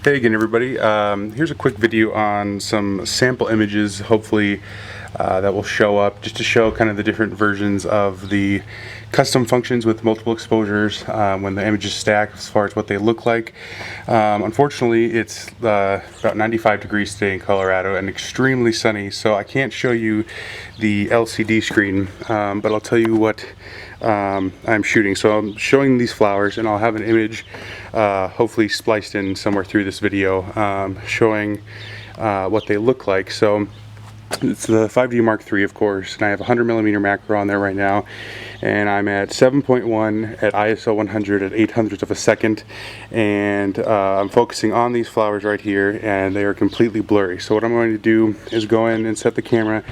Hey again everybody, here's a quick video on some sample images, hopefully that will show up just to show kind of the different versions of the custom functions with multiple exposures when the images stack as far as what they look like. Unfortunately it's about 95 degrees today in Colorado and extremely sunny, so I can't show you the LCD screen, but I'll tell you what I'm shooting. So I'm showing these flowers and I'll have an image hopefully spliced in somewhere through this video showing what they look like. So it's the 5D Mark III, of course, and I have a 100mm macro on there right now, and I'm at 7.1 at ISO 100 at 800ths of a second, and I'm focusing on these flowers right here, and they are completely blurry. So what I'm going to do is go in and set the camera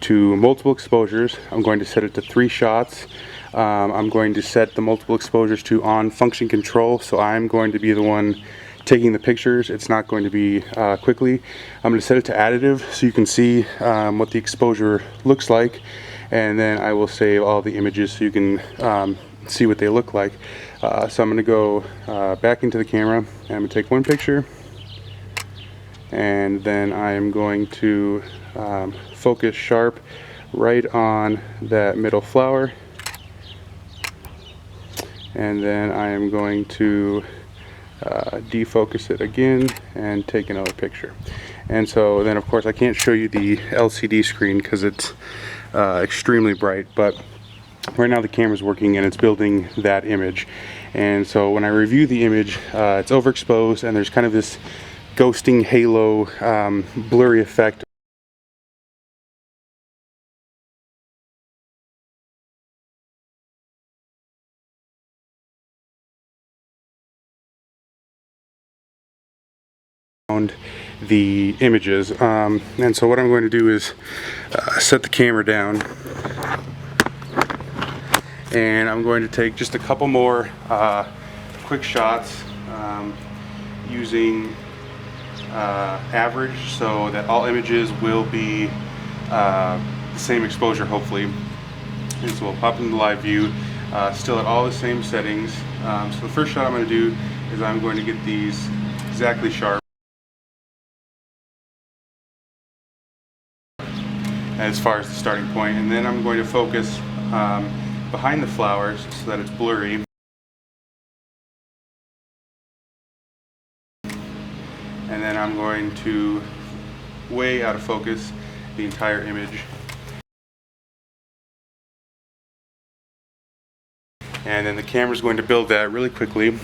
to multiple exposures. I'm going to set it to 3 shots. I'm going to set the multiple exposures to on function control, so I'm going to be the one taking the pictures. It's not going to be quickly. I'm going to set it to additive so you can see what the exposure looks like, and then I will save all the images so you can see what they look like. So I'm going to go back into the camera and I'm going to take one picture, and then I am going to focus sharp right on that middle flower, and then I am going to defocus it again and take another picture. And so then of course I can't show you the LCD screen because it's extremely bright, but right now the camera's working and it's building that image. And so when I review the image, it's overexposed and there's kind of this ghosting halo blurry effect the images. And so what I'm going to do is set the camera down, and I'm going to take just a couple more quick shots using average so that all images will be the same exposure hopefully. And so we'll pop into live view, still at all the same settings. So the first shot I'm going to do is I'm going to get these exactly sharp as far as the starting point, and then I'm going to focus behind the flowers so that it's blurry, and then I'm going to way out of focus the entire image, and then the camera's going to build that really quickly.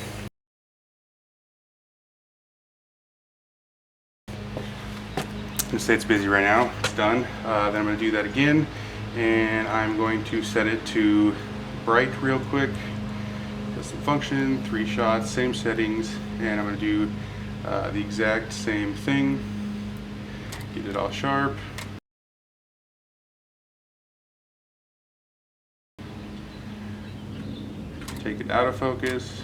I'm going to say it's busy right now. It's done. Then I'm going to do that again, and I'm going to set it to bright real quick. Custom function, 3 shots, same settings, and I'm going to do the exact same thing. Get it all sharp. Take it out of focus.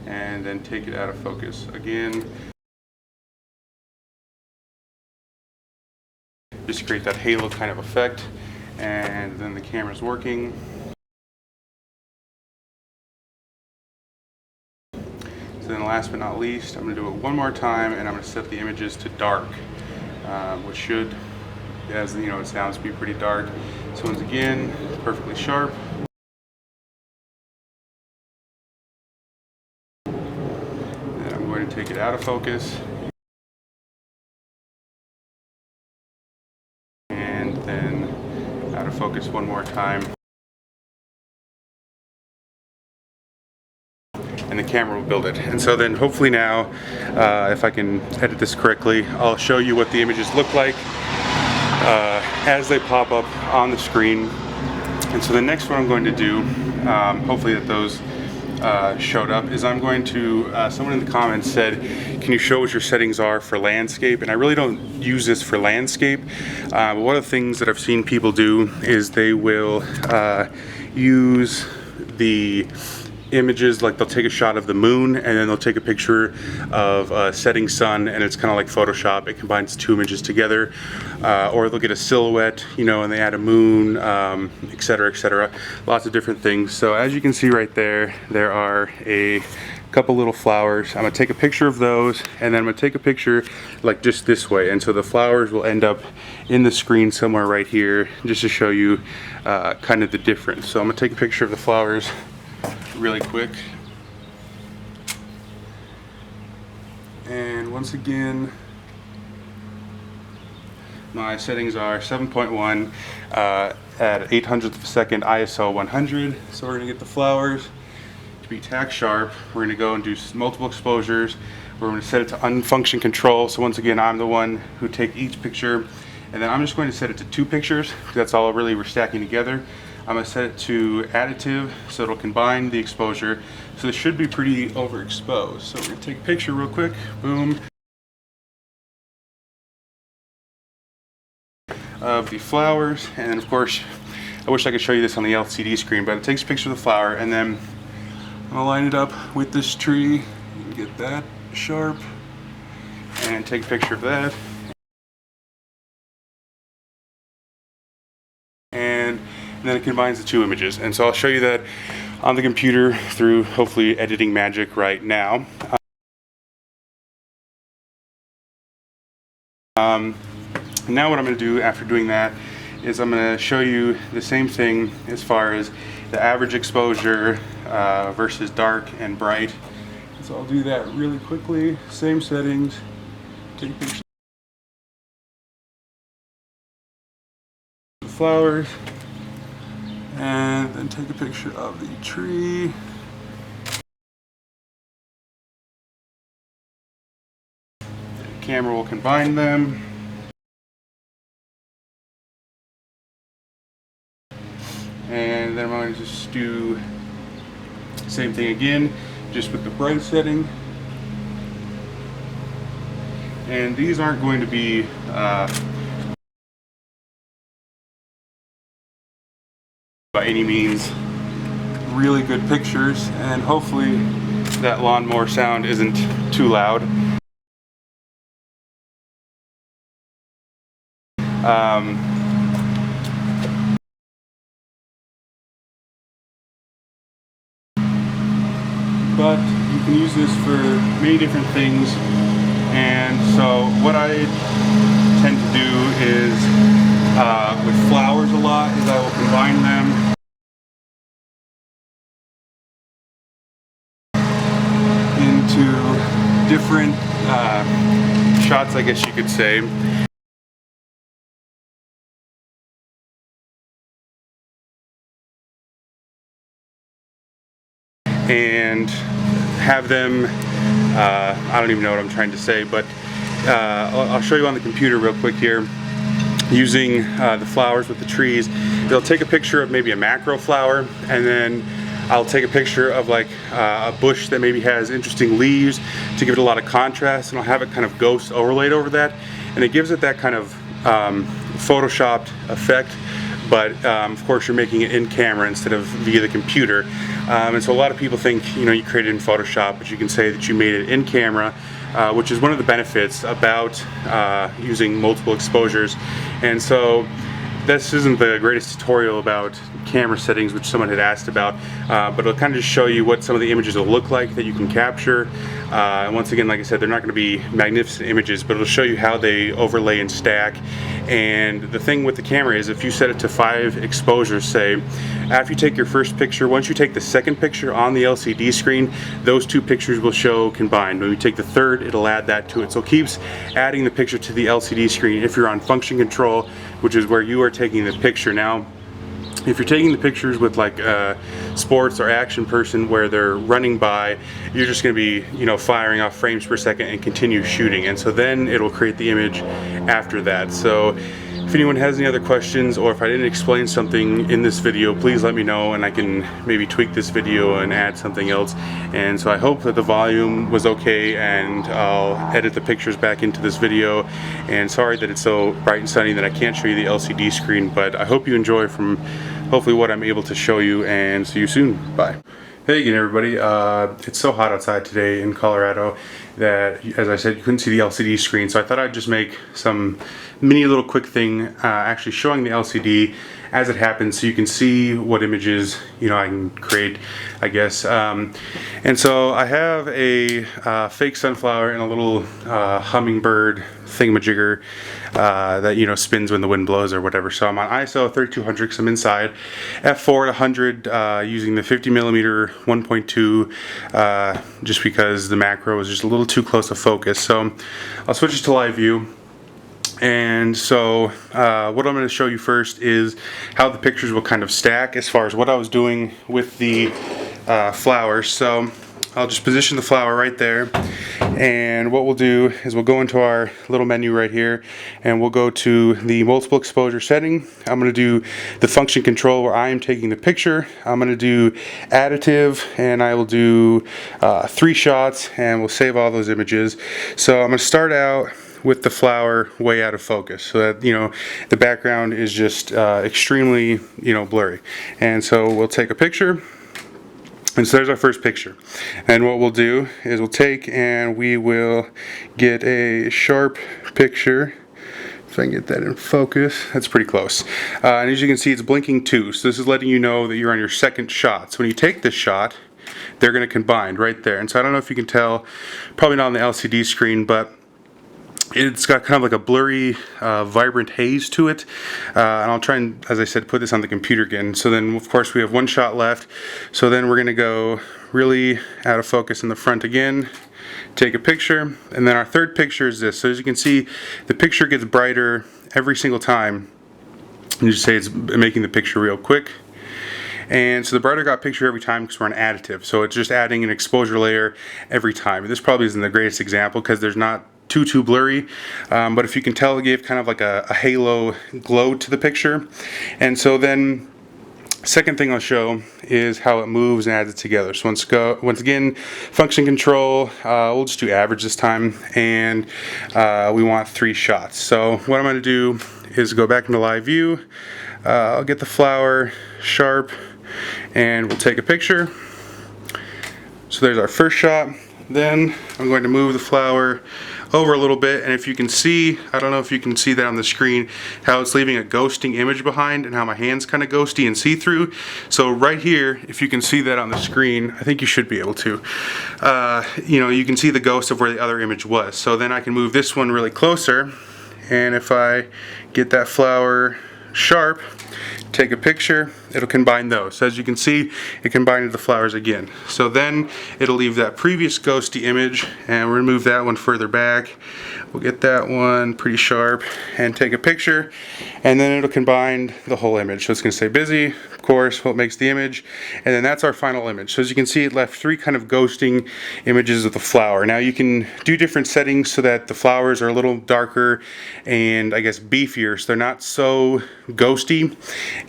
And then take it out of focus again, just to create that halo kind of effect. And then the camera's working. So then last but not least, I'm going to do it one more time, and I'm going to set the images to dark, which should, as you know, it sounds to be pretty dark. So once again, perfectly sharp. I'm going to take it out of focus, and then out of focus one more time, and the camera will build it. And so then hopefully now, if I can edit this correctly, I'll show you what the images look like as they pop up on the screen. And so the next one I'm going to do, hopefully that those showed up, is I'm going to, someone in the comments said, can you show what your settings are for landscape? And I really don't use this for landscape. But one of the things that I've seen people do is they will use the images, like they'll take a shot of the moon and then they'll take a picture of a setting sun, and it's kind of like Photoshop. It combines two images together, or they'll get a silhouette, you know, and they add a moon, etc., etc. Lots of different things. So as you can see right there, there are a couple little flowers. I'm gonna take a picture of those, and then I'm gonna take a picture like just this way, and so the flowers will end up in the screen somewhere right here, just to show you kind of the difference. So I'm gonna take a picture of the flowers really quick, and once again my settings are 7.1 at 800th of a second, ISO 100. So we're gonna get the flowers to be tack sharp. We're gonna go and do multiple exposures. We're gonna set it to unfunction control. So once again, I'm the one who take each picture, and then I'm just going to set it to 2 pictures because that's all really we're stacking together. I'm going to set it to additive, so it'll combine the exposure. So this should be pretty overexposed. So we're going to take a picture real quick, boom, of the flowers. And then of course, I wish I could show you this on the LCD screen, but it takes a picture of the flower, and then I'll line it up with this tree and get that sharp, and take a picture of that. And then it combines the 2 images, and so I'll show you that on the computer through hopefully editing magic right now. Now what I'm going to do after doing that is I'm going to show you the same thing as far as the average exposure versus dark and bright. So I'll do that really quickly. Same settings. Take a picture of the flowers, and then take a picture of the tree. The camera will combine them. And then I'm going to just do the same thing again, just with the bright setting. And these aren't going to be by any means really good pictures, and hopefully that lawnmower sound isn't too loud. But you can use this for many different things, and so what I tend to do is with flowers a lot is I will combine them into different shots, I guess you could say. And have them, I don't even know what I'm trying to say, but I'll show you on the computer real quick here, using the flowers with the trees. They'll take a picture of maybe a macro flower, and then I'll take a picture of like a bush that maybe has interesting leaves to give it a lot of contrast, and I'll have it kind of ghost overlaid over that, and it gives it that kind of photoshopped effect. But of course you're making it in camera instead of via the computer, and so a lot of people think, you know, you created in Photoshop, but you can say that you made it in camera, which is one of the benefits about using multiple exposures. And so this isn't the greatest tutorial about camera settings, which someone had asked about, but it'll kind of just show you what some of the images will look like that you can capture. And once again, like I said, they're not going to be magnificent images, but it'll show you how they overlay and stack. And the thing with the camera is, if you set it to 5 exposures, say, after you take your first picture, once you take the second picture on the LCD screen, those 2 pictures will show combined. When you take the third, it'll add that to it. So it keeps adding the picture to the LCD screen if you're on function control, which is where you are taking the picture. Now, if you're taking the pictures with like a sports or action person where they're running by, you're just going to be, you know, firing off frames per second and continue shooting, and so then it'll create the image after that. So if anyone has any other questions, or if I didn't explain something in this video, please let me know, and I can maybe tweak this video and add something else. And so I hope that the volume was okay, and I'll edit the pictures back into this video. And sorry that it's so bright and sunny that I can't show you the LCD screen, but I hope you enjoy from hopefully what I'm able to show you, and see you soon. Bye. Hey again, everybody. It's so hot outside today in Colorado that, as I said, you couldn't see the LCD screen, so I thought I'd just make some mini little quick thing actually showing the LCD as it happens so you can see what images I can create, I guess. And so I have a fake sunflower and a little hummingbird thingamajigger that spins when the wind blows or whatever. So I'm on ISO 3200 because I'm inside, f4 at 100 using the 50mm 1.2 just because the macro is just a little too close to focus. So I'll switch it to live view. And so what I'm going to show you first is how the pictures will kind of stack as far as what I was doing with the flowers. So I'll just position the flower right there, and what we'll do is we'll go into our little menu right here and we'll go to the multiple exposure setting. I'm going to do the function control where I am taking the picture. I'm going to do additive, and I will do 3 shots, and we'll save all those images. So I'm going to start out with the flower way out of focus so that the background is just extremely blurry. And so we'll take a picture, and so there's our first picture. And what we'll do is we'll take and we will get a sharp picture. If I can get that in focus, that's pretty close. And as you can see, it's blinking too, so this is letting you know that you're on your second shot. So when you take this shot, they're going to combine right there. And so I don't know if you can tell, probably not on the LCD screen, but it's got kind of like a blurry, vibrant haze to it. And I'll try and, as I said, put this on the computer again. So then, of course, we have 1 shot left. So then we're going to go really out of focus in the front again, take a picture, and then our third picture is this. So as you can see, the picture gets brighter every single time. And you just say it's making the picture real quick. And so the brighter got picture every time because we're on additive. So it's just adding an exposure layer every time. This probably isn't the greatest example because there's not too blurry, but if you can tell, it gave kind of like a halo glow to the picture. And so then second thing I'll show is how it moves and adds it together. So once again, function control, we'll just do average this time, and we want 3 shots. So what I'm going to do is go back into live view. I'll get the flower sharp and we'll take a picture. So there's our first shot. Then I'm going to move the flower over a little bit, and if you can see, I don't know if you can see that on the screen, how it's leaving a ghosting image behind and how my hand's kind of ghosty and see-through. So right here, if you can see that on the screen, I think you should be able to, you can see the ghost of where the other image was. So then I can move this one really closer, and if I get that flower sharp, take a picture, it'll combine those. So as you can see, it combined the flowers again. So then it'll leave that previous ghosty image, and we'll move that one further back. We'll get that one pretty sharp and take a picture, and then it'll combine the whole image. So it's going to say busy, of course, what makes the image, and then that's our final image. So as you can see, it left 3 kind of ghosting images of the flower. Now you can do different settings so that the flowers are a little darker and I guess beefier, so they're not so ghosty.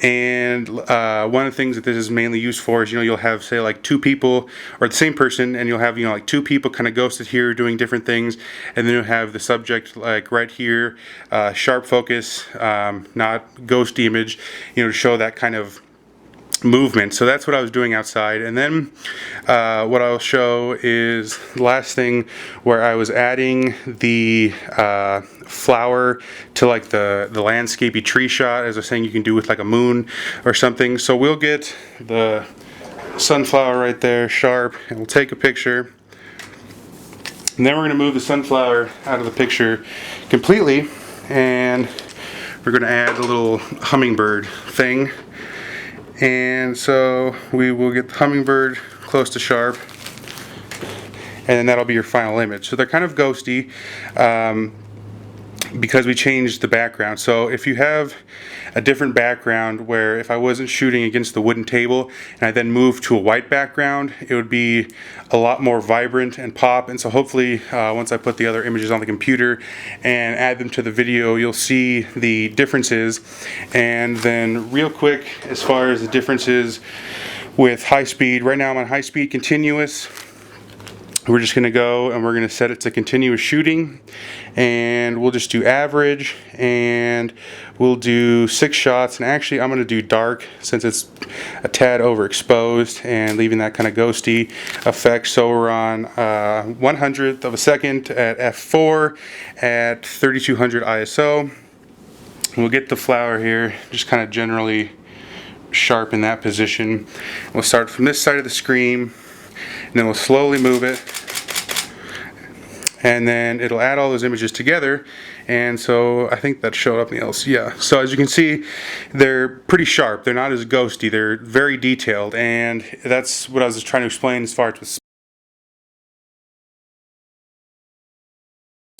And one of the things that this is mainly used for is, you'll have, say, like 2 people, or the same person, and you'll have, like 2 people kind of ghosted here doing different things, and then you'll have the subject like right here, sharp focus, not ghosty image, to show that kind of movement. So that's what I was doing outside. And then what I'll show is the last thing, where I was adding the flower to like the landscapey tree shot, as I was saying you can do with like a moon or something. So we'll get the sunflower right there sharp, and we'll take a picture, and then we're going to move the sunflower out of the picture completely, and we're going to add a little hummingbird thing. And so we will get the hummingbird close to sharp, and then that'll be your final image. So they're kind of ghosty because we changed the background. So if you have a different background, where if I wasn't shooting against the wooden table and I then moved to a white background, it would be a lot more vibrant and pop. And so hopefully once I put the other images on the computer and add them to the video, you'll see the differences. And then real quick, as far as the differences with high speed, right now I'm on high speed continuous. We're just going to go and we're going to set it to continuous shooting, and we'll just do average, and we'll do 6 shots. And actually I'm going to do dark since it's a tad overexposed and leaving that kind of ghosty effect. So we're on 1/100th of a second at f4 at 3200 ISO. We'll get the flower here, just kind of generally sharp in that position. We'll start from this side of the screen, and then we'll slowly move it, and then it'll add all those images together. And so I think that showed up in the LC. Yeah. So as you can see, they're pretty sharp. They're not as ghosty. They're very detailed, and that's what I was just trying to explain as far as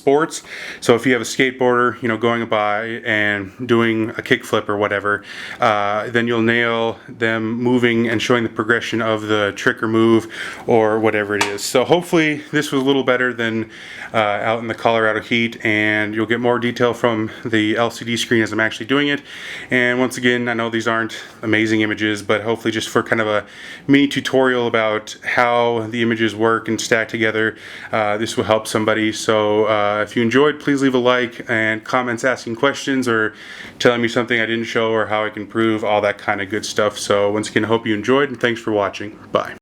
sports. So if you have a skateboarder, going by and doing a kickflip or whatever, then you'll nail them moving and showing the progression of the trick or move or whatever it is. So hopefully this was a little better than out in the Colorado heat, and you'll get more detail from the LCD screen as I'm actually doing it. And once again, I know these aren't amazing images, but hopefully just for kind of a mini tutorial about how the images work and stack together, this will help somebody. So if you enjoyed, please leave a like and comments asking questions or telling me something I didn't show or how I can improve, all that kind of good stuff. So once again, I hope you enjoyed, and thanks for watching. Bye.